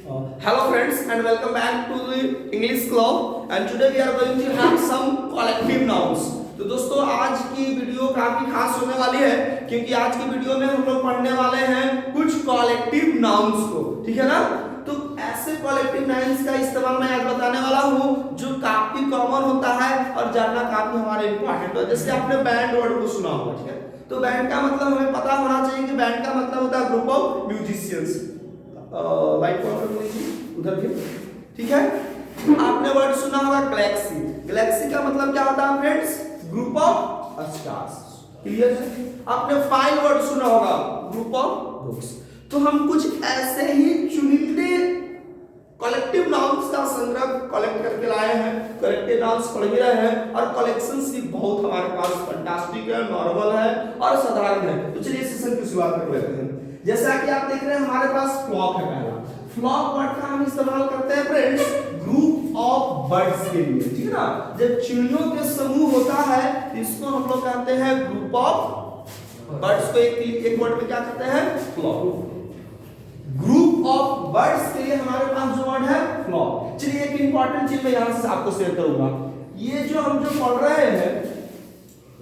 Hello friends and welcome back to the English Club and today we are going to have some collective nouns. तो दोस्तों आज की video काफी खास होने वाली है क्योंकि आज की वीडियो में हम लोग पढ़ने वाले हैं कुछ कॉलेक्टिव नाउन्स को, ठीक है ना। तो ऐसे कॉलेक्टिव नाउन्स का इस्तेमाल मैं आज बताने वाला हूँ जो काफी कॉमन होता है और जानना काफी हमारे इम्पोर्टेंट है। जैसे आपने बैंड वर्ड को सुना होगा, ठीक है। तो बैंड का मतलब हमें पता होना चाहिए कि बैंड का मतलब होता है ग्रुप ऑफ म्यूजिशियंस। लाइक उधर भी, ठीक है। आपने वर्ड सुना होगा गैलेक्सी। गैलेक्सी का मतलब क्या होता है friends? Group of stars. Clear है? आपने फाइल वर्ड सुना होगा, ग्रुप ऑफ बुक्स। तो हम कुछ ऐसे ही चुनिंदे कलेक्टिव नाउन्स का संग्रह कलेक्ट करके लाए हैं। कलेक्टिव नाउन्स पढ़ भी रहे हैं और कलेक्शंस भी बहुत हमारे पास फैंटास्टिक है, नॉर्मल है और साधारण है। तो चलिए सेशन की शुरुआत कर लेते हैं। जैसा कि आप देख रहे हैं हमारे पास फ्लॉक है। पहला फ्लॉक वर्ड का हम इस्तेमाल करते हैं फ्रेंड्स ग्रुप ऑफ बर्ड्स के लिए, ठीक है ना। जब चिड़ियों के समूह होता है इसको हम लोग कहते हैं ग्रुप ऑफ बर्ड्स को एक वर्ड में क्या कहते हैं? फ्लॉक। ग्रुप ऑफ बर्ड्स के लिए हमारे पास जो वर्ड है फ्लॉक। चलिए एक इंपॉर्टेंट चीज मैं यहां से आपको शेयर करूंगा। ये जो हम जो पढ़ रहे हैं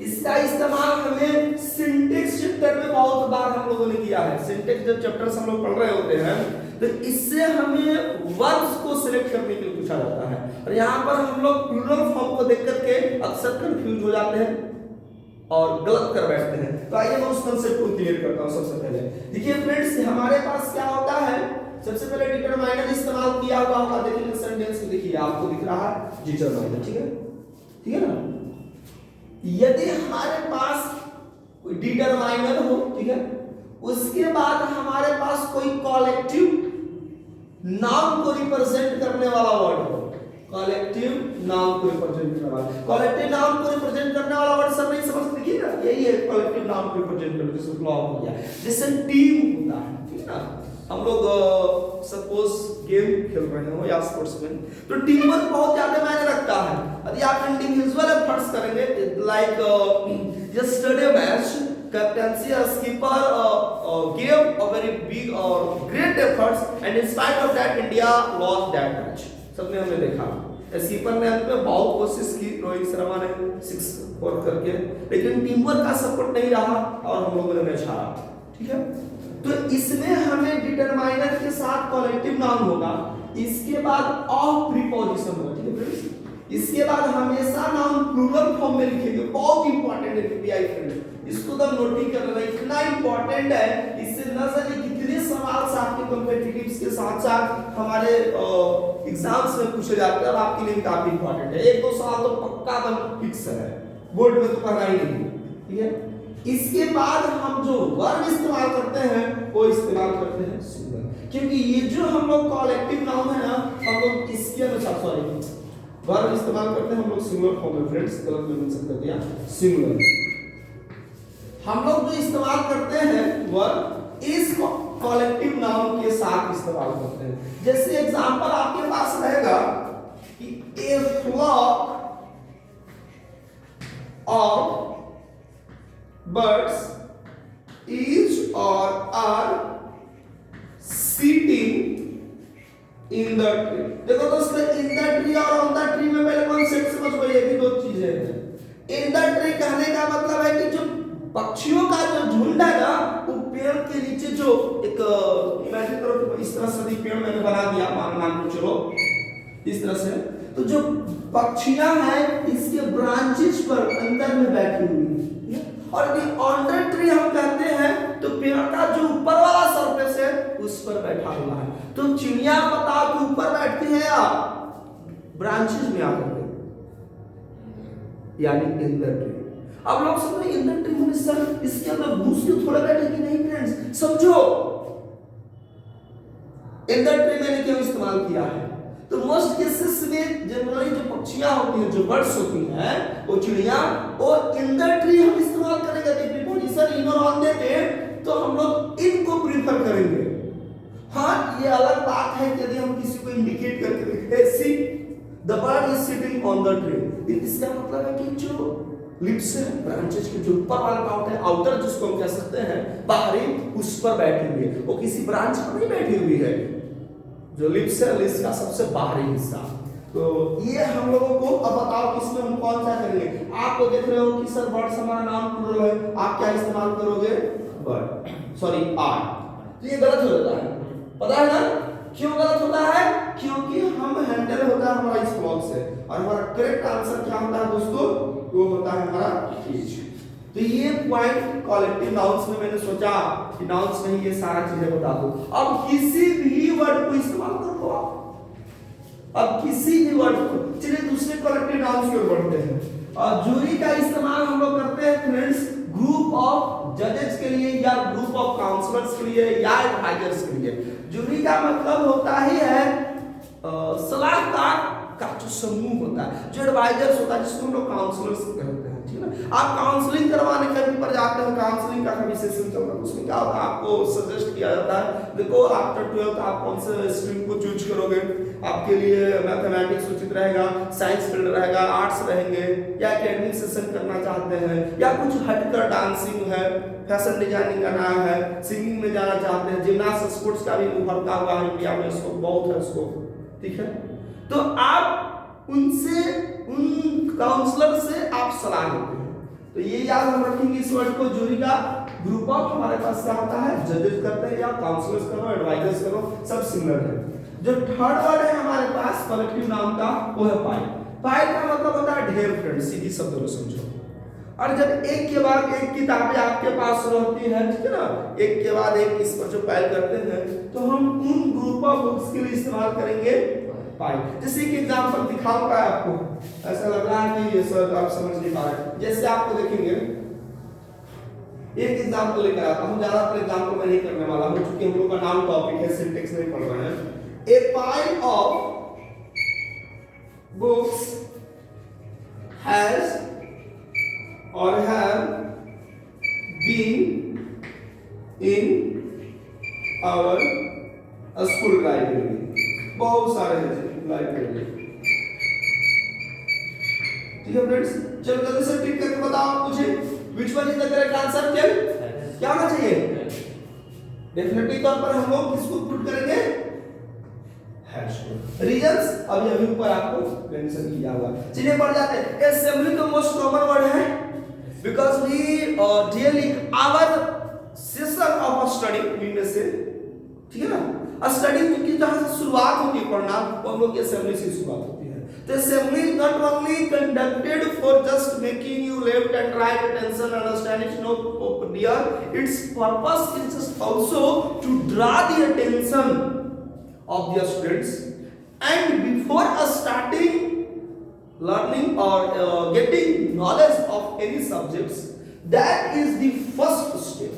इसका इस्तेमाल हमें सिंटेक्स चैप्टर में बहुत बार हम लोगों ने किया है। सिंटेक्स जब चैप्टर्स हम लोग पढ़ रहे होते हैं तो इससे हमें वर्ड्स को सिलेक्ट करने के लिए पूछा जाता है और यहाँ पर हम लोग प्लूरल फॉर्म को देख करके अक्सर कंफ्यूज हो जाते हैं और गलत कर बैठते हैं। तो आइए मैं उस कांसेप्ट को क्लियर करता हूँ। सबसे पहले देखिए फ्रेंड्स हमारे पास क्या होता है, सबसे पहले डिटरमाइनर इस्तेमाल किया हुआ होगा। देखिए सेंटेंस में देखिए आपको दिख रहा है डिटरमाइनर, ठीक है, ठीक है ना। यदि हमारे पास कोई डिटरमाइनर हो, ठीक है, उसके बाद हमारे पास कोई कॉलेक्टिव नाउन को रिप्रेजेंट करने वाला वर्ड हो, कॉलेक्टिव नाउन को रिप्रेजेंट करने वाला, कॉलेक्टिव नाउन को रिप्रेजेंट करने वाला वर्ड सब नहीं समझ देखिए ना, यही है कॉलेक्टिव नाउन को रिप्रेजेंट करने जैसे फ्लॉक हो गया, जैसे टीम होता है, ठीक है ना। हम लोग सपोज गेम खेल रहे हो या स्पोर्ट्स में तो टीम वर्क बहुत ज्यादा मायने रखता है। यदि आप इंडिविजुअल एफर्ट्स करेंगे like yesterday match captaincy skipper gave a very big or great efforts and in spite of that India lost that match। सबने हमने देखा स्कीपर ने अंत में बहुत कोशिश की, रोहित शर्मा ने 6 स्कोर करके, लेकिन टीम वर्क का सपोर्ट नहीं रहा और हम लोगों ने मैच हारा, ठीक है। तो इसमें हमें डिटरमाइनर के साथ कॉलेक्टिव नाउन होगा, इसके बाद ऑफ प्रीपोजिशन होगा, ठीक है फ्रेंड्स। इसके बाद हमेशा नाउन प्लूरल फॉर्म में लिखेंगे, बहुत इंपॉर्टेंट है पीआई फ्रेंड, इसको तो नोट कर लेना, इतना इंपॉर्टेंट है। इससे न जाने कितने सवाल से आपके कॉम्पिटिटिव्स के साथ साथ हमारे एग्जाम्स में पूछे जाते हैं और आपके लिए काफी इंपॉर्टेंट है। एक दो सवाल तो पक्का एकदम फिक्स है, बोर्ड में तो कहना ही नहीं, ठीक है। इसके बाद हम जो वर्ब इस्तेमाल करते हैं वो इस्तेमाल करते हैं सिंगुलर, क्योंकि ये जो हम लोग कॉलेक्टिव नाउन है ना हम लोग इसके अनुसार सॉरी वर्ब इस्तेमाल करते हैं हम लोग सिंगुलर फॉर्म में। फ्रेंड्स गलत में मेंशन कर दिया, सिंगुलर हम लोग जो इस्तेमाल करते हैं वर्ब इस कॉलेक्टिव नाउन के साथ इस्तेमाल करते हैं। जैसे एग्जांपल आपके पास रहेगा कि a flock of birds is or are sitting in the tree। देखो दोस्तों in the tree और on the tree में पहले कॉन्सेप्ट समझ लो, ये भी दो चीजें हैं। in the tree कहने का मतलब है कि जो पक्षियों का जो झुंड है ना वो पेड़ के नीचे जो एक इमेजिन करो इस तरह से पेड़ मैंने बना दिया, मान लो चलो इस तरह से, तो जो पक्षियां हैं इसके ब्रांचेस पर अंदर में बैठी हुई है और ऑन द ट्री हम कहते हैं तो पेड़ का जो ऊपर वाला सरफेस है उस पर बैठा हुआ है। तो चिड़िया बताओ कि ऊपर बैठती है या ब्रांचेस में आकर के, यानी इन द ट्री। अब लोग समझ रहे इन द ट्री में सर इसके अंदर घुस के थोड़ा बैठेगी, नहीं फ्रेंड्स समझो इन द ट्री मैंने क्यों इस्तेमाल किया है। तो मोस्ट केसेस में जनरली जो पक्षियां होती हैं, जो बर्ड्स होती हैं, वो चिड़िया वो इन द ट्री हम इस्तेमाल करेंगे। प्रीपोजिशन इन और ऑन देते तो हम लोग इनको प्रीफर करेंगे। हाँ ये अलग बात है कि यदि हम किसी को इंडिकेट करके लिखते see the bird is sitting on the tree, इसका मतलब है कि जो लिप्स है ब्रांचेस के जो ऊपर वाला पार्ट है आउटर जिसको हम कह सकते हैं बाहरी, उस पर बैठी हुई है, वो किसी ब्रांच पर नहीं बैठी हुई है। जो लिप्स है, लिप्स का सबसे बाहरी हिस्सा। तो ये हम लोगों को, अब बताओ किसमें हम कौन सा करेंगे। आप तो देख रहे हो कि सर वर्ड्स हमारा नाम प्लूरल है, आप क्या इस्तेमाल करोगे, वर्ड, सॉरी आर। तो ये गलत हो जाता है, पता है ना क्यों गलत होता है, क्योंकि हम हैंडल होता है हमारा इस ब्लॉक से, और हमारा करेक्ट आंसर क्या होता है दोस्तों, वो होता है हमारा इज। तो ये पॉइंट कलेक्टिव नाउन्स में मैंने सोचा कि नाउन्स में ये सारा चीजें बता दूं। अब किसी भी वर्ड को इस्तेमाल कर लो आप, अब किसी भी वर्ड को। चलिए दूसरे कलेक्टिव नाउन्स की ओर बढ़ते हैं। और जूरी का इस्तेमाल हम लोग करते हैं फ्रेंड्स ग्रुप ऑफ जजेस के लिए, या ग्रुप ऑफ काउंसलर्स के लिए, या एडवाइजर्स के लिए। जूरी का मतलब होता ही है सलाहकार का जो समूह होता है, जो एडवाइजर्स होता है, जिसको हम लोग काउंसलर्स कहते हैं, ठीक है ना। आप काउंसलिंग करवाने कहीं पर जाते हो, काउंसलिंग का कभी सेशन चल रहा है, उसमें क्या होता है, आपको सजेस्ट किया जाता है, देखो आफ्टर 12th आप कौन से स्ट्रीम को चूज करोगे, आपके लिए मैथमेटिक्स उचित रहेगा, साइंस फील्ड रहेगा, आर्ट्स रहेंगे, या एकेडमिक सेशन करना चाहते हैं, या कुछ हटकर डांसिंग है, फैशन डिजाइनिंग करना है, सिंगिंग में जाना चाहते हैं, जिम्नास्ट स्पोर्ट्स का भी उभरता हुआ इंडिया में इसको बहुत है उसको, ठीक है। तो आप उनसे, उन काउंसलर से आप सलाह लेते हैं। तो ये याद हम रखेंगे इस वर्ड को। जूरी का ग्रुप ऑफ हमारे पास क्या होता है, जजेस करते हैं, या काउंसलर्स करो, एडवाइजर्स करो, सब सिमिलर है। जो थर्ड वर्ड है हमारे पास कलेक्टिव नाउन का, वो है पाइल। पाइल का मतलब होता है ढेर फ्रेंड, सीधी शब्द में समझो। और जब एक के बाद एक किताबें आपके पास रहती है, ठीक है ना, एक के बाद एक इस पर जो पाइल करते हैं, तो हम उन ग्रुप ऑफ बुक्स के लिए इस्तेमाल करेंगे पाइल। जैसे कि एग्जांपल दिखाऊंगा आपको, ऐसा लग रहा है कि ये सर आप समझ नहीं पा रहे। जैसे आपको देखेंगे, एक एग्जांपल लेकर आता हूं, ज्यादातर एग्जांपल मैं नहीं करने वाला हूं क्योंकि हम लोग का नाम टॉपिक है, सिंटेक्स नहीं पढ़ रहे हैं। A pile of books has or have been in our school library. बहुत सारे हैं लाइब्रेरी, ठीक है फ्रेंड्स। चलो जल्दी से टिक करके बताओ मुझे, which one is the correct answer? क्या होना चाहिए? डेफिनेटली तौर पर हम लोग किसको पुट करेंगे, रीजंस अभी अभी ऊपर आपको मेंशन किया हुआ। चलिए बढ़ जाते हैं। असेंबली तो मोस्ट कॉमन वर्ड है, because we daily hour session of study में से, ठीक है ना, स्टडी की जहां से शुरुआत होती है पढ़ना, वो हम लोग की असेंबली से शुरुआत होती है। तो assembly is not only conducted for just making you left and right attention understanding no dear, it's purpose is also to draw the attention of their students, and before starting learning or getting knowledge of any subjects, that is the first step।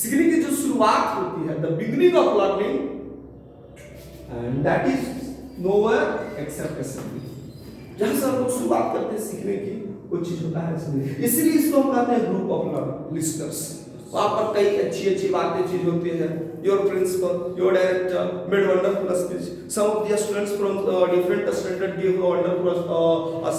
सीखने की जो शुरुआत होती है, the beginning of learning, and that is nowhere except assembly। जहां से हम लोग शुरुआत करते हैं सीखने की, वो चीज होता है assembly। इसीलिए इसको हम कहते हैं ग्रुप ऑफ लिस्टनर्स। वहां पर कई अच्छी अच्छी बातें चीज होती है। Your principal, your director made wonderful speech. Some of the students from different standard give a wonderful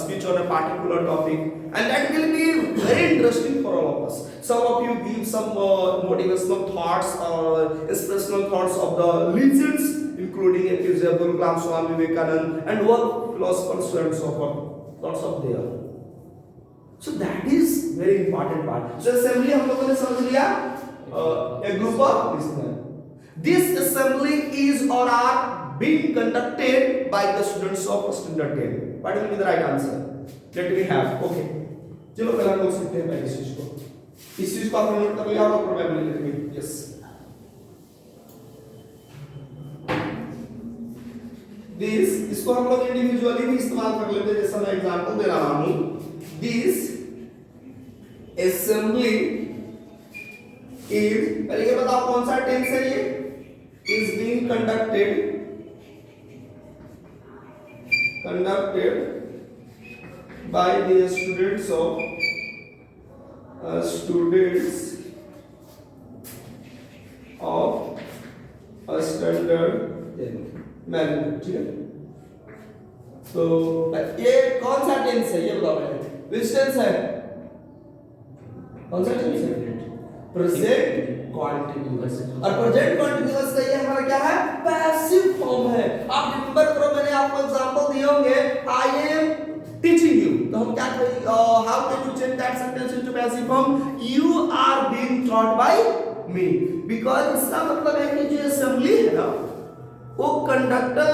speech on a particular topic, and that will be very interesting for all of us. Some of you give some motivational thoughts or inspirational thoughts of the legends, including APJ Abdul Kalam, Swami Vivekananda, and world philosophers and so forth. Lots of there. So that is very important part. So assembly हम लोगों ने समझ लिया, a group of listeners. This assembly is or are being conducted by the students of standard 10. What will be the right answer? Let me have. Okay. चलो पहले हम लोग सीखते हैं पहले इस चीज को। इस चीज को आपने नोट कर लिया होगा प्रोबेबिलिटी में। Yes. This इसको हम लोग इंडिविजुअली भी इस्तेमाल कर लेते हैं, जैसा मैं एग्जांपल दे रहा हूँ। This assembly is, पहले ये बताओ कौन सा टेंस है ये, is being conducted by the students of standard 10 mathematics, ठीक है। तो ये कौन सा टेंस है ये बताओ पहले, विच टेंस है, कौन सा टेंस है, प्रेजेंट कॉन्टिन्यूअस। और प्रेजेंट कॉन्टिन्यूअस का ये हमारा क्या है, पैसिव फॉर्म है। आप रिमेंबर करो, मैंने आपको एग्जांपल दिए होंगे, आई एम टीचिंग यू, तो हम क्या करेंगे, how can you change that sentence into passive form, you are being taught by me. Because इसका मतलब है कि जो असेंबली है ना, वो conductor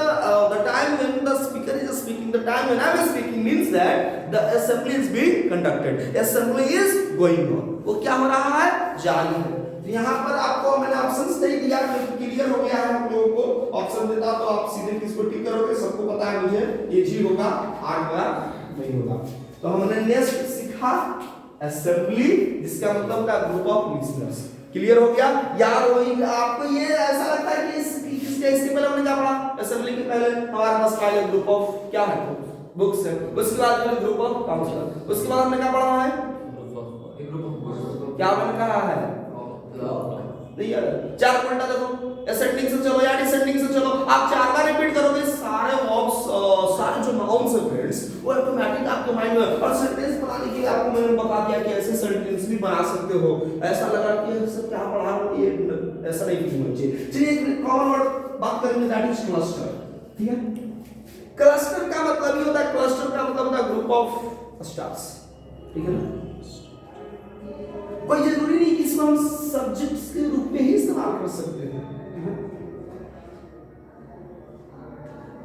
the time when the speaker is speaking, the time when I am speaking means that the assembly is being conducted, assembly is going on, वो क्या हो रहा है, जारी है। तो यहाँ पर आपको मैंने ऑप्शंस नहीं दिया, क्लियर हो गया है हम लोगों को। ऑप्शन देता तो आप सीधे किसको टिक करोगे, सबको पता है मुझे, ये जी होगा, आर होगा, नहीं होगा। तो हमने नेक्स्ट सीखा असेंबली, जिसका मतलब था ग्रुप ऑफ लिसनर्स। क्लियर हो गया यार? वही आपको ये ऐसा लगता है कि इसके पहले हमने क्या पढ़ा, असेंबली के पहले हमारे पास पहले ग्रुप ऑफ क्या है, बुक्स है, उसके बाद हमने ग्रुप ऑफ काउंसलर, उसके बाद हमने क्या पढ़ा है, क्या मैंने कहा है, नहीं यार, 4 पॉइंट देखो, असेंडिंग से चलो या डिसेंडिंग से चलो, आप 4 बार रिपीट करोगे सारे वर्ब्स, सारे जो नाउन्स है फ्रेंड्स, वो ऑटोमेटिक आपके माइंड में। और सेंटेंस बनाने के लिए आपको मैंने बता दिया कि ऐसे सेंटेंस भी बना सकते हो। ऐसा लगा कि ये सब क्या पढ़ा रहा हूं, ये ऐसा नहीं होना चाहिए। चलिए एक कॉमन वर्ड बात करेंगे, दैट इज क्लस्टर। ठीक है, क्लस्टर का मतलब ये होता है, क्लस्टर का मतलब होता है ग्रुप ऑफ स्टार्स। ठीक है ना, कोई जरूरी नहीं कि इसको हम सब्जेक्ट्स के रूप में ही इस्तेमाल कर सकते हैं।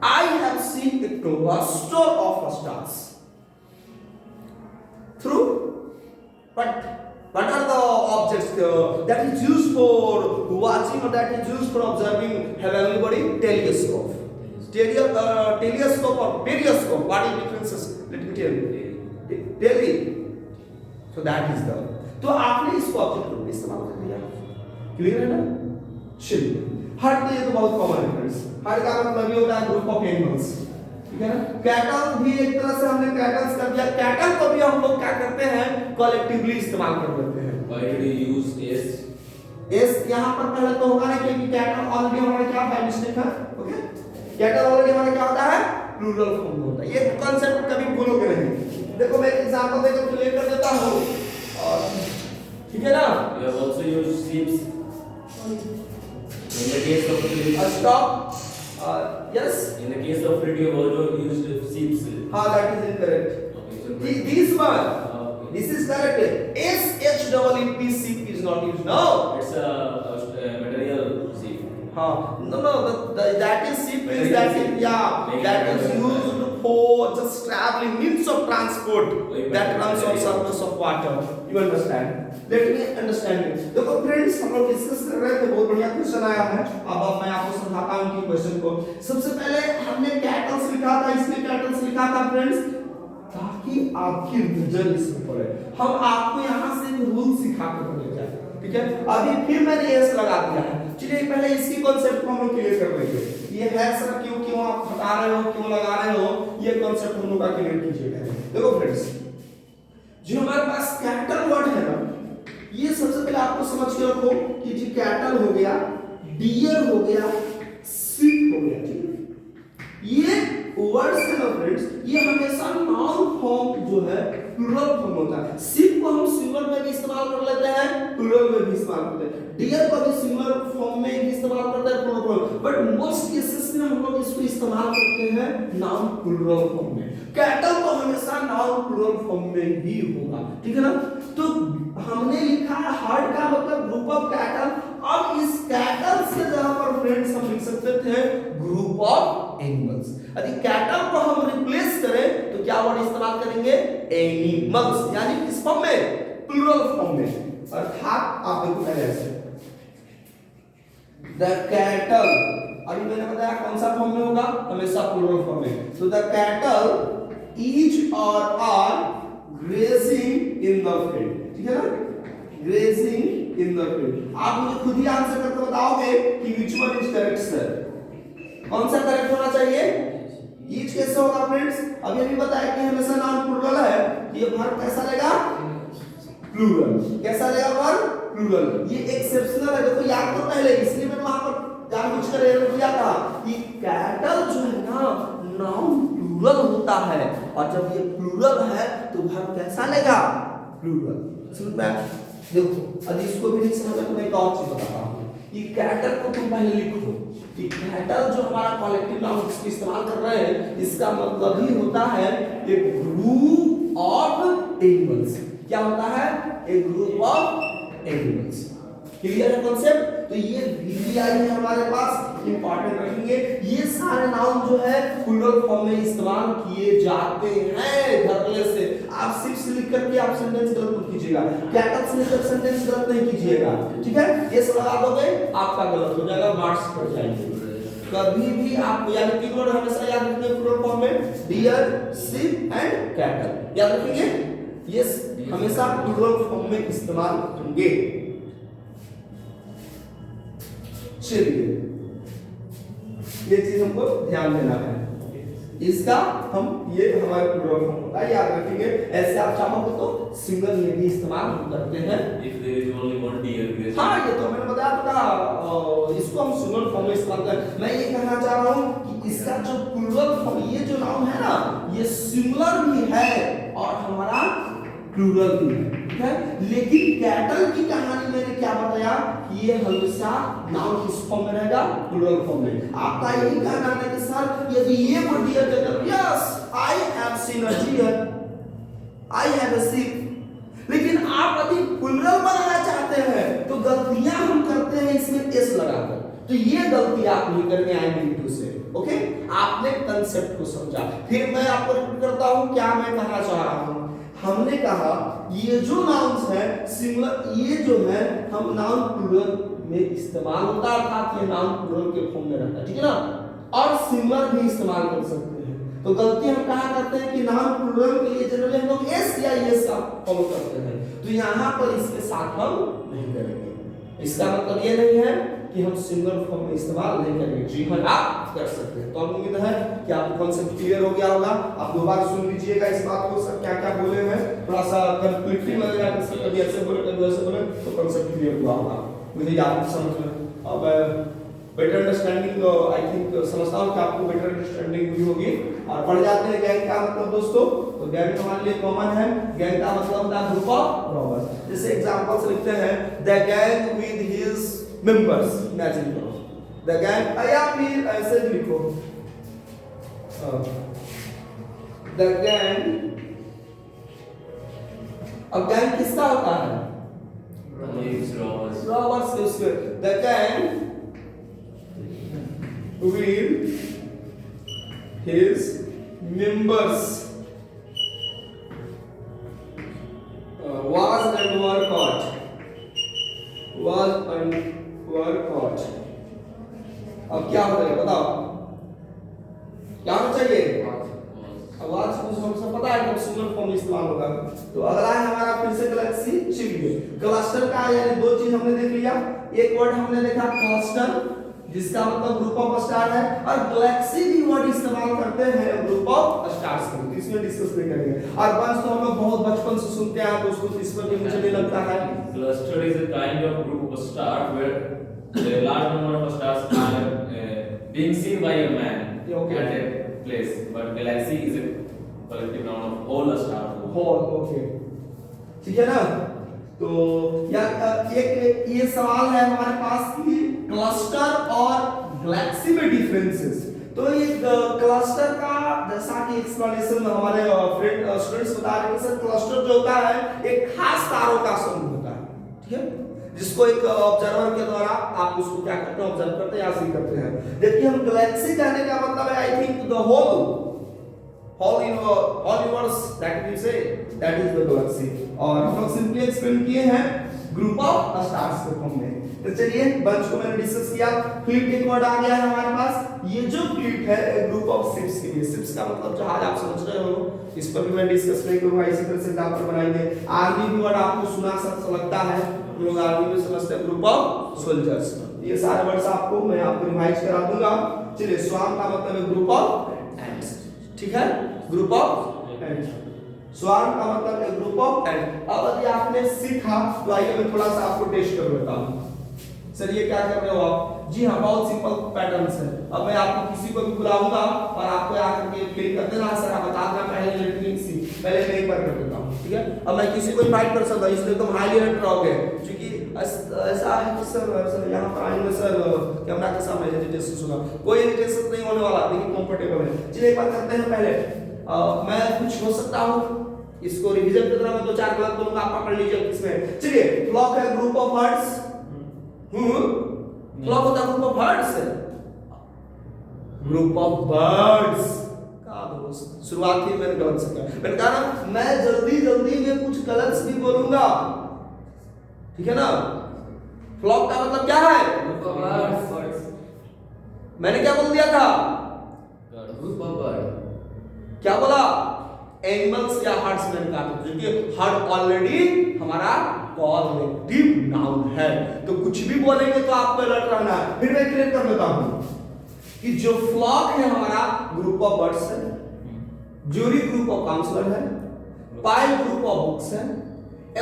I have seen a cluster of stars. Through what are the objects that is used for watching or that is used for observing heavenly body? Telescope. Telescope or periscope. What is differences? Let me tell you. Tele. So that is the. तो आपने इसको object रूप में इस्तेमाल कर दिया, clear है ना? चलिए, हार्ट तो ये तो बहुत कॉमन है फ्रेंड्स। हार्ट का मतलब ये होता है ग्रुप ऑफ एनिमल्स। ठीक है ना, कैटल भी एक तरह से हमने कैटल्स कर दिया, कैटल को भी हम लोग क्या करते हैं, कलेक्टिवली इस्तेमाल कर लेते हैं। Why do you use S? S यहां पर पहले तो होगा ना, क्योंकि कैटल ऑलरेडी हमारा क्या है, मिस्टेक है, ओके। कैटल ऑलरेडी हमारा क्या होता है, प्लूरल फॉर्म होता है। ये कांसेप्ट कभी भूलोगे नहीं। देखो मैं एक एग्जांपल देकर क्लियर कर देता हूं, ठीक है ना। You have also used ships. In the case of fleet. Stop. Yes. In the case of fleet, you have also used ships. That is incorrect. Okay, so This one. okay. This is correct. SHEEP ship is not used. No. It's a material ship. No. That is ship is that is that is used for just traveling means of transport that runs on surface of water. You understand? Let me understand it. देखो friends, हम लोग discuss कर रहे थे, बहुत बढ़िया question आया है। अब मैं आपको समझाता हूं कि क्वेश्चन को। सबसे पहले हमने कैटल्स लिखा था, इसलिए कैटल्स लिखा था फ्रेंड्स ताकि आपकी नजर इस पर पड़े। हम आपको यहां से एक रूल सिखा कर ले जाए, ठीक है। अभी फिर मैंने एस लगा दिया है। चलिए पहले इसकी कांसेप्ट को हम लोग क्लियर कर लेंगे। ये है सर, क्यों आप हटा रहे हो, क्यों लगा रहे हो, ये कांसेप्ट हम लोग का क्लियर कीजिएगा। देखो फ्रेंड्स, जो हमारे पास कैटल वर्ड है ना, ये सबसे पहले आपको समझ के रखो कि जी कैटल हो गया, डियर हो गया, शिप हो गया, ठीक है। ये वर्ड्स है ना फ्रेंड्स, ये हमेशा नाउन फॉर्म जो है प्लूरल फॉर्म होता है। शिप को हम सिंगुलर में भी इस्तेमाल कर लेते हैं, प्लूरल में भी इस्तेमाल करते हैं। डियर को भी सिंगुलर फॉर्म में भी इस्तेमाल करते हैं, प्लूरल, बट मोस्ट केसेस में हम लोग इसको इस्तेमाल करते हैं नाउन प्लूरल फॉर्म में। कैटल को हमेशा नाउन प्लूरल फॉर्म में ही होगा, ठीक है ना। तो हमने लिखा है हार्ड का मतलब ग्रुप ऑफ कैटल। अब इस कैटल से जहां पर फ्रेंड्स हम लिख सकते थे ग्रुप ऑफ एनिमल्स। यदि कैटल को हम रिप्लेस करें तो क्या वर्ड इस्तेमाल करेंगे, एनिमल्स, यानी किस फॉर्म में, प्लूरल फॉर्म में। अर्थात आप देखो पहले ऐसे द कैटल, अभी मैंने बताया कौन सा फॉर्म में होगा, हमेशा प्लूरल फॉर्म में। तो द कैटल ईच और are grazing in the field, ठीक है ना, ग्रेजिंग इन द फील्ड। आप मुझे खुद ही आंसर करके बताओगे कि which one is correct sir, कौन सा करेक्ट होना चाहिए। ईच कैसे होगा फ्रेंड्स, अभी बताया कि हमेशा नाउन प्लूरल है, ये वर्ब कैसा रहेगा, प्लूरल। कैसा रहेगा वर्ब, प्लूरल। ये एक्सेप्शनल है, देखो याद तो पहले, इसलिए मैंने वहां पर जानबूझ कर एरर किया था कि कैटल जो है ना नाउन प्लूरल होता है, और जब ये प्लूरल है तो वर्ब कैसा लेगा, प्लूरल। समझ में देखो अब इसको भी नहीं समझ में, मैं एक और चीज बताता हूँ। ये कैटर को तुम पहले लिखो कि कैटर जो हमारा कॉलेक्टिव नाउन इसका इस्तेमाल कर रहे हैं, इसका मतलब ही होता है एक ग्रुप ऑफ एनिमल्स। क्या होता है? एक ग्रुप ऑफ एनिमल्स। क्लियर है कॉन्सेप्ट? तो ये VVI है हमारे पास, इंपॉर्टेंट रखेंगे। ये सारे नाउन जो है प्लूरल फॉर्म में इस्तेमाल किए जाते हैं धरले से। आप सिर्फ से लिख करके आप सेंटेंस गलत मत कीजिएगा, कैटल से लेकर सेंटेंस गलत नहीं कीजिएगा, ठीक है? ये सब लगा दोगे आपका गलत हो जाएगा, मार्क्स कट जाएंगे। कभी भी आप यानी तीन वर्ड हमेशा याद रखिए प्लूरल फॉर्म में, डियर, शिप एंड कैटल। याद रखेंगे? यस, हमेशा प्लूरल फॉर्म में इस्तेमाल होंगे। चलिए, ये चीज हमको ध्यान देना है। इसका हम ये हमारे प्लूरल फॉर्म होता है, याद रखेंगे। ऐसे आप चाहो तो सिंगल में भी इस्तेमाल करते हैं। If there is only one deer, हाँ, ये तो मैंने बताया था, इसको हम सिंगल फॉर्म में इस्तेमाल करते हैं। मैं ये कहना चाह रहा हूँ कि इसका जो प्लूरल फॉर्म, ये जो नाउन है ना, ये सिंगुलर भी है और हमारा प्लूरल भी है, ठीक है? लेकिन कैटल की कहानी मैंने क्या बताया, ये हमेशा नाउन किस फॉर्म में रहेगा? प्लूरल फॉर्म में। आपका यही कहना है कि सर यदि ये वर्ड डियर जगह, yes I have seen a deer, I have a sheep, लेकिन आप यदि प्लूरल बनाना चाहते हैं तो गलतियां हम करते हैं इसमें एस लगाकर, तो ये गलती आप नहीं करनी आएंगे से। ओके, आपने कंसेप्ट को समझा। फिर मैं आपको रिपीट करता हूं क्या मैं कहना चाह रहा हूं। हमने कहा ये जो नाउन्स है सिंगुलर, ये जो है हम नाउन प्लूरल में इस्तेमाल होता है, अर्थात ये नाउन प्लूरल के फॉर्म में रहता है, ठीक है ना? और सिंगुलर भी इस्तेमाल कर सकते हैं। तो गलती हम कहा करते हैं कि नाउन प्लूरल के लिए जनरली हम लोग एस या एस का फॉलो करते हैं, तो यहाँ पर इसके साथ हम नहीं करेंगे। इसका मतलब ये नहीं है कि हम सिंगल फॉर्म में इस्तेमाल नहीं करेंगे। जी हाँ, आप कर सकते हैं। तो अब उम्मीद है कि आपको कॉन्सेप्ट क्लियर हो गया होगा। आप दोबारा सुन लीजिएगा इस बात को, सब क्या क्या बोले हैं, थोड़ा सा कंप्लीटली लगेगा कि कभी ऐसे बोले कभी वैसे बोले, तो कॉन्सेप्ट क्लियर हुआ होगा। मुझे याद समझ में अब बेटर अंडरस्टैंडिंग, आई थिंक समझता हूँ कि आपको बेटर अंडरस्टैंडिंग हुई होगी। और पढ़ जाते हैं गैंग का मतलब दोस्तों, तो गैंग हमारे लिए कॉमन है। गैंग का मतलब होता है ग्रुप ऑफ रॉबर्स। जैसे एग्जांपल से लिखते हैं the gang with his members, imagine करो द गैंग, या फिर ऐसे भी लिखो द गैंग। अब गैंग किसका होता है? रॉबर्स के उसके the gang with his members was and were caught, अब क्या होता है बताओ, क्या होना चाहिए? आवाज कुछ हमसे पता है कब सिंगल फॉर्म इस्तेमाल होगा। तो अगला है हमारा फिर से गैलेक्सी चिड़िया। क्लस्टर का यानी दो चीज हमने देख लिया। एक वर्ड हमने देखा क्लस्टर, जिसका मतलब ग्रुप ऑफ स्टार है, और गैलेक्सी भी वर्ड इस्तेमाल करते हैं ग्रुप ऑफ स्टार्स के, इसमें डिस्कस नहीं करेंगे। और बंच तो हम लोग बहुत बचपन से सुनते हैं दोस्तों, इस पर भी मुझे नहीं लगता है। Cluster is a kind of group of stars where a large number of stars are being seen by a man at a place, but galaxy is a collective noun of all the stars. Whole, okay, ठीक है ना? तो या एक ये सवाल है हमारे पास कि क्लस्टर और गैलेक्सी में डिफरेंसेस। तो ये क्लस्टर का जैसा कि एक्सप्लेनेशन हमारे फ्रेंड स्टूडेंट्स बता रहे हैं सर, क्लस्टर जो होता है एक खास तारों का समूह होता है, ठीक है, जिसको एक ऑब्जर्वर के द्वारा आप उसको क्या करते हैं, ऑब्जर्व करते हैं या सी करते हैं। जबकि हम गैलेक्सी कहने का मतलब है I think the whole universe, that we say that is the galaxy. और हम लोग सिंपली एक्सप्लेन किए हैं ग्रुप ऑफ स्टार्स के फॉर्म में। तो चलिए बंच को मैंने डिस्कस किया। फ्लीट एक वर्ड आ गया है हमारे पास। ये जो फ्लीट है ग्रुप ऑफ शिप्स के लिए, शिप्स का मतलब जहाज, आप समझ रहे हो, इस पर भी मैं डिस्कस नहीं करूंगा, इसी तरह से एग्जांपल बनाएंगे। आर्मी भी वर्ड आपको सुना सा लगता है, हम लोग आर्मी में समझते हैं ग्रुप ऑफ सोल्जर्स। ये सारे वर्ड्स आपको मैं आपको रिवाइज करा दूंगा। चलिए, स्वान का मतलब है ग्रुप ऑफ एंड्स, ठीक है, ग्रुप ऑफ एंड्स। स्वान का मतलब है ग्रुप ऑफ एंड। अब यदि आपने सीखा तो आइए मैं थोड़ा सा आपको टेस्ट कर देता हूं। सर ये क्या कर रहे हो आप? जी हाँ, बहुत सिंपल पैटर्न्स है। अब मैं आपको किसी को भी बुलाऊंगा और आपको आकर के प्ले कर देना, सर आप बता देना पहले लेटरिंग सी, पहले मैं एक बार कर देता हूं, ठीक है? अब मैं किसी को इनवाइट कर सकता हूँ, इसलिए तुम हाईली अट्रैक्ट रहोगे, क्योंकि ऐसा है कि सर यहाँ पर आएंगे सर कैमरा के सामने हेजिटेशन सुना, कोई हेजिटेशन नहीं होने वाला, देखिए कंफर्टेबल है। चलिए एक बात करते हैं पहले, मैं कुछ हो सकता हूँ, इसको रिवीजन की तरह मैं 2-4 गलत बोलूंगा, आप पकड़ लीजिए इसमें। चलिए फ्लॉक है ग्रुप ऑफ बर्ड्स, फ्लॉक होता है group of birds, group of birds का दोस्त, शुरुआत ही मैंने गलत से किया, मैंने कहा ना मैं जल्दी में कुछ गलत भी बोलूंगा, ठीक है ना। फ्लॉक का मतलब क्या है, ग्रुप ऑफ बर्ड्स, मैंने क्या बोल दिया था, ग्रुप ऑफ बर्ड, क्या बोला, एनिमल्स या हर्ड्स मैंने कहा, क्योंकि हर्ड ऑलरेडी हमारा कॉलेक्टिव नाउन है, तो कुछ भी बोलेंगे तो आपको अलर्ट रहना है। फिर मैं क्लियर कर लेता हूं कि जो फ्लॉक है हमारा ग्रुप ऑफ बर्ड्स है, जूरी ग्रुप ऑफ काउंसलर है, पाइल ग्रुप ऑफ बुक्स है,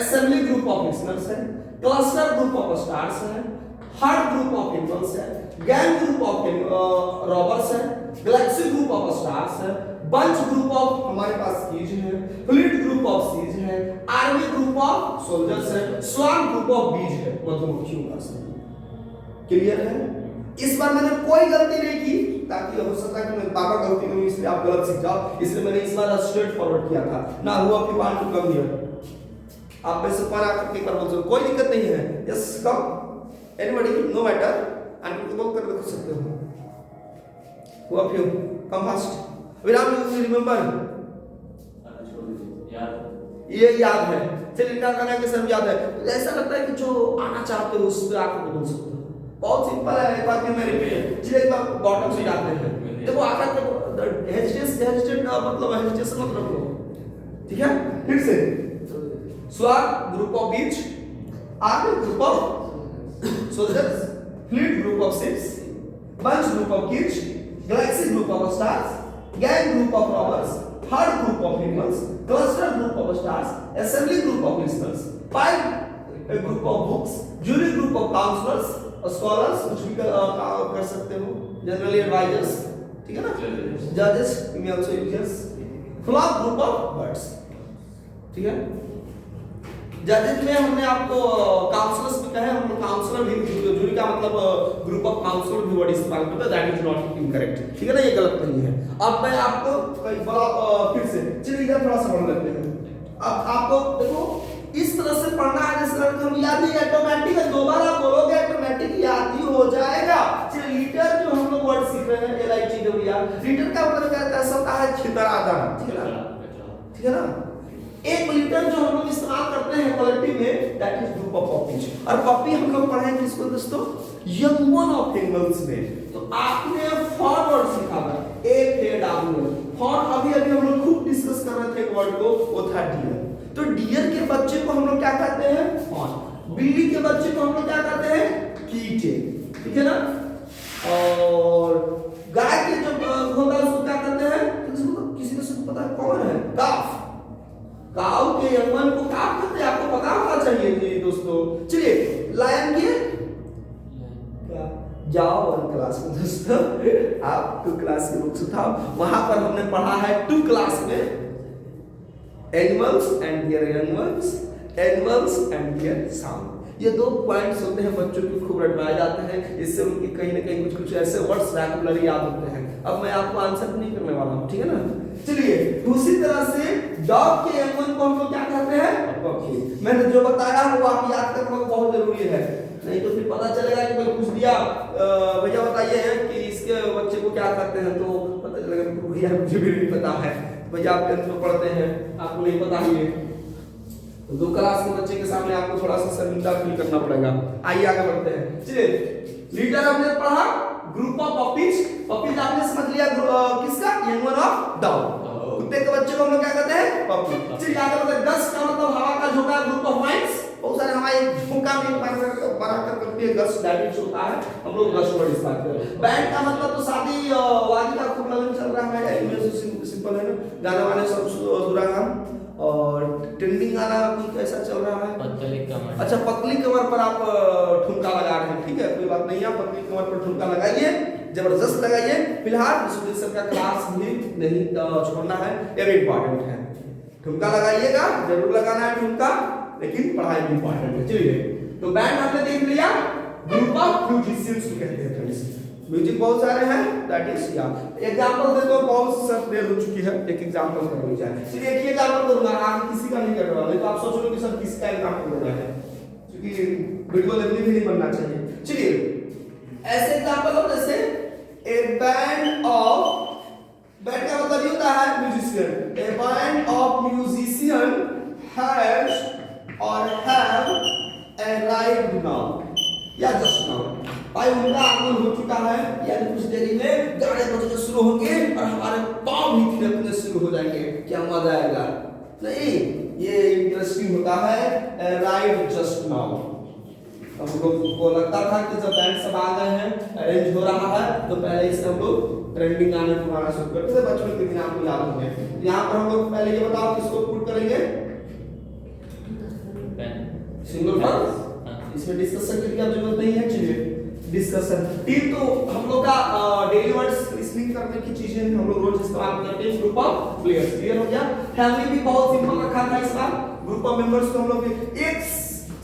असेंबली ग्रुप ऑफ लिसनर्स है, क्लस्टर ग्रुप ऑफ स्टार्स है, हर्ड ग्रुप ऑफ एनिमल्स है, गैंग ग्रुप ऑफ रॉबर्स है, गैलेक्सी ग्रुप ऑफ स्टार्स है, bunch group of हमारे पास keys है, fleet group of seize है, army group of soldiers है, स्वान group of बीज है, मधुमक्खियों का समूह। क्लियर है। इस बार मैंने कोई गलती नहीं की, ताकि हो सकता है कि मैं बाबा गलती करूं इसलिए आप गलत सीख जाओ, इसलिए मैंने इस बार स्ट्रेट फॉरवर्ड किया था ना, हुआ कि वांट टू कम हियर, आप में से पर आकर एक बार बोल सकते, कोई दिक्कत नहीं है, yes come anybody no matter, and बोल कर देख सकते हो, हुआ फिर कम फास्ट विराम, यू रिमेंबर, ये याद है, चलिए क्या करना है कि सर याद है, तो ऐसा लगता है कि जो आना चाहते हो उस पे आकर बोल सकते हो, बहुत सिंपल है। एक बार फिर मैं रिपीट, चलिए एक बार बॉटम से जाते हैं, देखो आकर के हेजिटेशन मतलब हेजिटेशन मत रखो, ठीक है। फिर से swan group of beach, army group of soldiers, fleet group of ships, bunch group of keys, galaxy group of stars, gang group of robbers, herd group of animals, cluster group of stars, assembly group of listeners, pile group of books, jury group of counsellors, scholars, कुछ भी कर सकते हो, generally advisers, ठीक है ना, जजेस, we also users, flock group of birds, ठीक है। जजेस में हमने आपको काउंसलर्स भी कहे, हम लोग काउंसलर भी, जूरी का मतलब ग्रुप ऑफ काउंसलर भी वर्ड इस्तेमाल करते हैं, दैट इज नॉट इनकरेक्ट, ठीक है ना, ये गलत नहीं है। अब मैं आपको फिर से चलिए इधर थोड़ा सा पढ़ लेते हैं। अब आपको देखो इस तरह से पढ़ना है जैसे हम याद नहीं, ऑटोमेटिक है, दोबारा बोलोगे ऑटोमेटिक याद ही हो जाएगा। चलिए लीटर जो हम लोग वर्ड सीख रहे हैं, LITER, लीटर का मतलब कैसा होता है, छितरा जाना, ठीक है ना, ठीक है ना। एक लीटर जो हम लोग इस्तेमाल करते हैं कलेक्टिव में, that is group of puppies, और पपी हम लोग पढ़ाएंगे किसको दोस्तों, यंग वन ऑफ एनिमल्स में। तो आपने फॉरवर्ड सीखा था, फॉर अभी हम लोग खूब डिस्कस कर रहे थे एक वर्ड को, वो था डियर। तो डियर के बच्चे को हम लोग क्या कहते हैं, फॉन। बिल्ली के बच्चे को हम लोग क्या कहते हैं, कीटे, ठीक है ना। और गाय के जो होता है उसको क्या कहते हैं, किसी को पता है, कौन है, काफ। काऊ के यंगवन को काफ कहते हैं, आपको पता होना चाहिए जी दोस्तों। चलिए लायन के क्या, जाओ वन क्लास में दोस्तों, आप 2 क्लास की बुक्स उठाओ, वहां पर हमने पढ़ा है 2 क्लास में animals and their young ones, animals and their sound. ये 2 पॉइंट्स होते हैं बच्चों के, खूब रटवाए जाते हैं, इससे उनकी कहीं ना कहीं कुछ ऐसे वर्ड्स वैक्युलरी याद होते हैं। अब मैं आपको आंसर नहीं करने वाला हूं, ठीक है ना। चलिए उसी तरह से डॉग के यंग वन को हम लोग क्या कहते हैं, पक्षी। मैंने जो बताया वो आप याद करना बहुत जरूरी है, नहीं तो फिर पता चलेगा कि मैं पूछ दिया भैया बताइए कि इसके बच्चे को क्या कहते हैं, तो पता चलेगा भैया मुझे भी नहीं पता है, भैया आप 10th में पढ़ते हैं आपको नहीं पता ही है। तो 2 क्लास के बच्चे के सामने आपको थोड़ा सा शर्मिंदा फील करना पड़ेगा। आइए आगे बढ़ते हैं। चलिए लीडर हमने पढ़ा, ग्रुप ऑफ पपीज, पपीज आपने समझ लिया किसका, यंग वन ऑफ डॉग। कुत्ते के बच्चे को हम लोग क्या कहते हैं, पपी। चलिए आगे बढ़ते हैं। गस्ट का मतलब हवा का झोंका, ग्रुप ऑफ वाइंड्स, बहुत सारे हवा एक झोंका में बनाकर करती है, गस्ट दैट इज होता है, हम लोग गस्ट वर्ड इस्तेमाल करते हैं। बैंड का मतलब तो शादी वादी का खूब लगन चल रहा है, इनमें सिंपल है ना, गाना वाले सब सुरा गान, और ट्रेंडिंग गाना भी कैसा चल रहा है, पतली कमर। अच्छा पतली कमर पर आप ठुमका लगा रहे हैं, ठीक है, कोई बात नहीं है, पतली कमर पर ठुमका लगाइए, जबरदस्त लगाइए। फिलहाल का क्लास भी नहीं छोड़ना है, ये भी इंपॉर्टेंट है। ठुमका लगाइएगा, जरूर लगाना है ठुमका, लेकिन पढ़ाई भी इंपॉर्टेंट है। चलिए, तो बैंड हमने देख लिया, ग्रुप ऑफ म्यूजिशियंस कहते हैं फ्रेंड्स। म्यूजिक बहुत सारे हैं, दैट इज या एग्जांपल दे दो, बहुत सब देर हो चुकी है, एक एग्जांपल कर लो जाए। चलिए एक ही एग्जांपल करूंगा, आगे किसी का नहीं कर रहा, नहीं तो आप सोच लो कि सर किसका एग्जांपल देना है, क्योंकि वीडियो लेवल भी नहीं बनना चाहिए। चलिए ऐसे एग्जांपल हो जैसे ए बैंड ऑफ, बैंड का मतलब ये होता है musician, A band of musician has और हैव अराइव्ड नाउ या जस्ट नाउ। भाई उनका आगमन हो चुका है, यानी कुछ देरी में गाने बजने शुरू होंगे और हमारे पांव भी थिरकने शुरू हो जाएंगे, क्या मजा आएगा। नहीं, ये इंटरेस्टिंग होता है, अराइव्ड जस्ट नाउ। हम लोग को लगता था कि जब बैंड सब आ गए हैं, अरेंज हो रहा है, तो पहले इसे हम लोग ट्रेंडिंग गाने पुराना शुरू करते थे, बचपन के दिन आपको याद होंगे। यहाँ पर हम लोग पहले ये बताओ किसको पुट करेंगे, सिंगल फर्स्ट, इसमें डिस्कशन की जरूरत नहीं है। चलिए डिस्कशन टीम, तो हम लोग का डेली वर्ड्स लिसनिंग करने की चीजें हम लोग रोज इस्तेमाल करते हैं। ग्रुप ऑफ प्लेयर्स, क्लियर हो गया। फैमिली भी बहुत सिंपल रखा था इस बार, ग्रुप ऑफ मेंबर्स को हम लोग एक,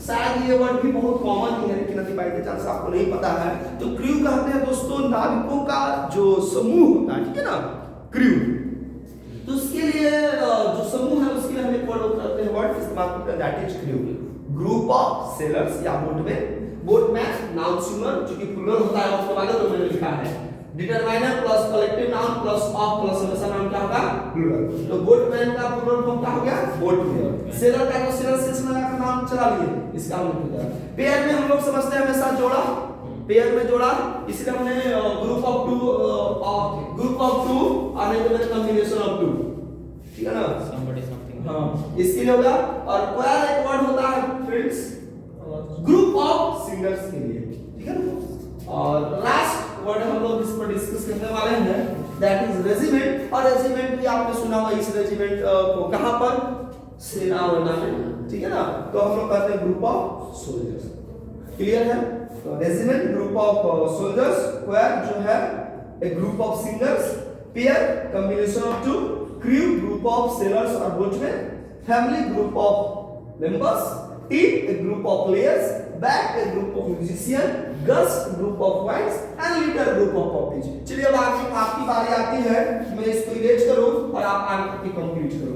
शायद ये वर्ड भी बहुत कॉमन है, लेकिन अभी बाई चांस आपको नहीं पता है, तो क्रू कहते हैं दोस्तों नाविकों का जो समूह होता है, ठीक है ना, क्रू। तो उसके लिए जो समूह है उसके लिए हम एक वर्ड करते हैं, वर्ड इस्तेमाल करते हैं, that is crew. Group of sellers या बोटमैन, नाउन सिंगुलर जो कि प्लूरल होता है, उसके बाद तो मैंने लिखा है determiner plus collective noun plus of plus हमेशा नाउन क्या होगा, प्लूरल। तो बोटमैन का प्लूरल फॉर्म क्या हो गया, बोटमैन। सेलर का तो सेलर से लगाकर नाम चला लिए, इसका मतलब हो गया। पेयर में हम लोग समझते हैं हमेशा जोड़ा, पेयर में जोड़ा, इसलिए हमने ग्रुप ऑफ टू और नहीं तो मैंने कॉम्बिनेशन ऑफ टू, ठीक है ना, somebody something, हां इसके लिए होगा। और पेयर एक वर्ड होता है फ्रेंड्स ग्रुप ऑफ सिंगर्स के लिए, ठीक है ना। और लास्ट वर्ड हम लोग इस पर डिस्कस करने वाले हैं, दैट इज रेजिमेंट। और रेजिमेंट भी आपने सुना होगा, इस रेजिमेंट को कहां पर, सेना वरना में, ठीक है ना। तो हम लोग कहते हैं ग्रुप ऑफ सोल्जर्स, क्लियर है। तो regiment group of soldiers, square जो है a group of singers, pair combination of two, crew group of sailors और boatman, family group of members, team a group of players, band a group of musicians, guest group of wives and leader group of puppies। चलिए अब आपकी बारी आती है, मैं इसको erase करूं और आप आगे तक कंप्लीट करो।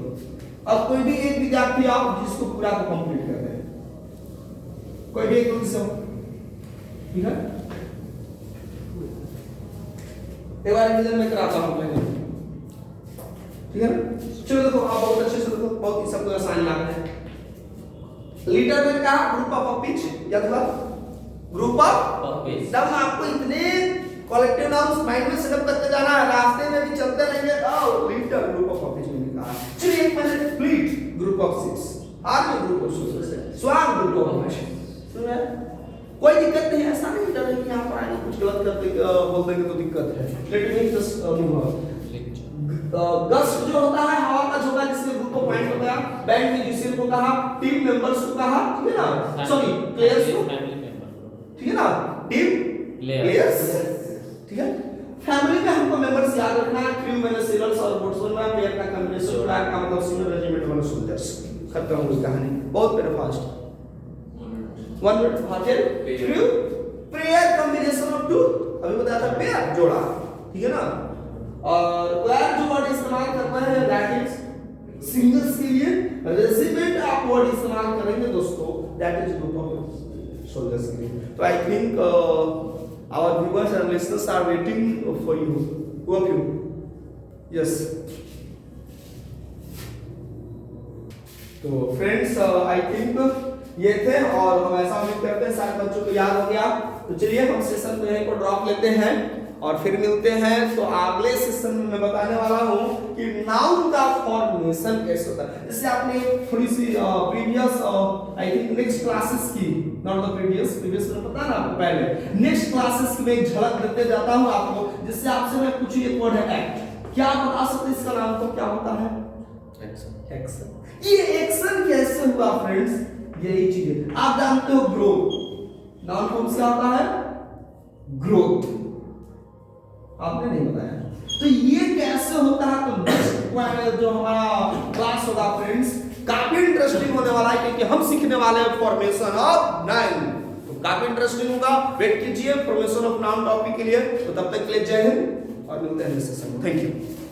अब कोई भी एक विद्यार्थी आप जिसको पूरा को कंप्लीट कर दे, कोई भी एक ग्रुप से, ठीक है। एक बार रिवीजन में कराता हूं मैं, ठीक है ना। चलो देखो आप बहुत अच्छे से देखो, बहुत सबको आसान लगता है। लीडर में कहा ग्रुप ऑफ पपीज, या ग्रुप ऑफ पपीज। जब आपको इतने कलेक्टिव नाउन्स माइंड में सेटअप करते जाना है, रास्ते में भी चलते रहेंगे, लीडर ग्रुप ऑफ पपीज में कहा। चलिए एक minute, fleet group of six, army group of soldiers, swan group of mansion. सुना कोई दिक्कत नहीं है, ऐसा नहीं डर कि यहां पर आगे कुछ गलत करते बोल देंगे तो दिक्कत है। Let me just move. Gust जो होता है हवा का झोंका, जिसके ग्रुप को पॉइंट हो गया। बैंड म्यूजिशियन को कहा, टीम मेंबर्स को कहा, ठीक है ना, सॉरी प्लेयर्स को, ठीक है ना, टीम प्लेयर्स, ठीक है। फैमिली में हमको मेंबर्स याद रखना है, क्रू में सेलर्स और बोट्समैन में, पेयर का कॉम्बिनेशन, प्लेयर का मतलब सिंगल रेजिमेंट वाला सोल्जर्स। खत्म हुई कहानी, बहुत मेरे फास्ट 1 मिनट हाजिर। Crew player combination of two, अभी बताया था पेयर जोड़ा, ठीक है ना। और प्लेयर जो वर्ड इस्तेमाल करते हैं दैट इज सिंगल्स के लिए, रेजिमेंट आप वर्ड इस्तेमाल करेंगे दोस्तों, that is group of soldiers के लिए। तो I think our viewers and listeners are waiting for you, two of you, yes. तो फ्रेंड्स आई थिंक ये थे, और हम ऐसा उम्मीद करते हैं सारे बच्चों को याद हो गया। तो चलिए हम सेशन को यहीं पर ड्रॉप लेते हैं और फिर मिलते हैं। तो अगले सेशन में मैं बताने वाला हूं कि नाउन का फॉर्मेशन कैसे होता है। जैसे आपने थोड़ी सी previous I think next classes की, नॉट द प्रीवियस में पता ना आपको, पहले नेक्स्ट क्लासेस की मैं एक झलक देते जाता हूं आपको, जिससे आपसे मैं पूछूं एक वर्ड है एक्ट, क्या आप बता सकते हैं इसका नाम तो क्या होता है? एक्शन। एक्शन। ये एक्शन कैसे हुआ फ्रेंड्स? यही चीज है, आप जानते हो ग्रोथ, नाउन फॉर्म से आता है ग्रोथ, आपने नहीं बताया। तो ये कैसे होता है? तो नेक्स्ट जो हमारा क्लास होगा फ्रेंड्स काफी इंटरेस्टिंग होने वाला है, क्योंकि हम सीखने वाले हैं फॉर्मेशन ऑफ नाउन। तो काफी इंटरेस्टिंग होगा, वेट कीजिए फॉर्मेशन ऑफ नाउन टॉपिक के लिए। तो तब तक के लिए जय हिंद और मिलते हैं नेक्स्ट सेशन में। Thank you.